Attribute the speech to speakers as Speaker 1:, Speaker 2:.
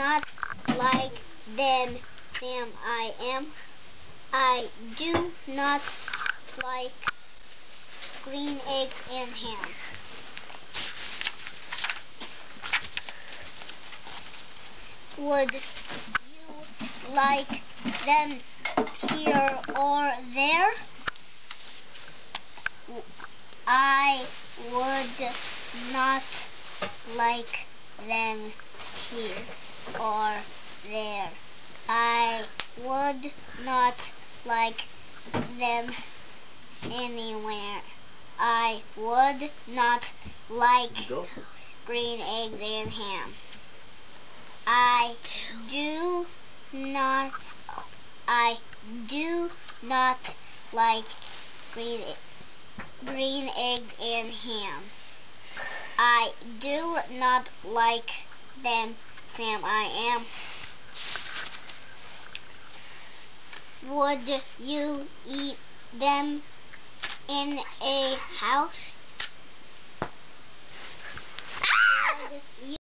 Speaker 1: not like them, Sam. I am. I do not like green eggs and ham. Would you like them here or there? I would not like them here or there. I would not like them anywhere. I would not like green eggs and ham. I do not like green eggs and ham. I do not like them, Sam. I am. Would you eat them in a house?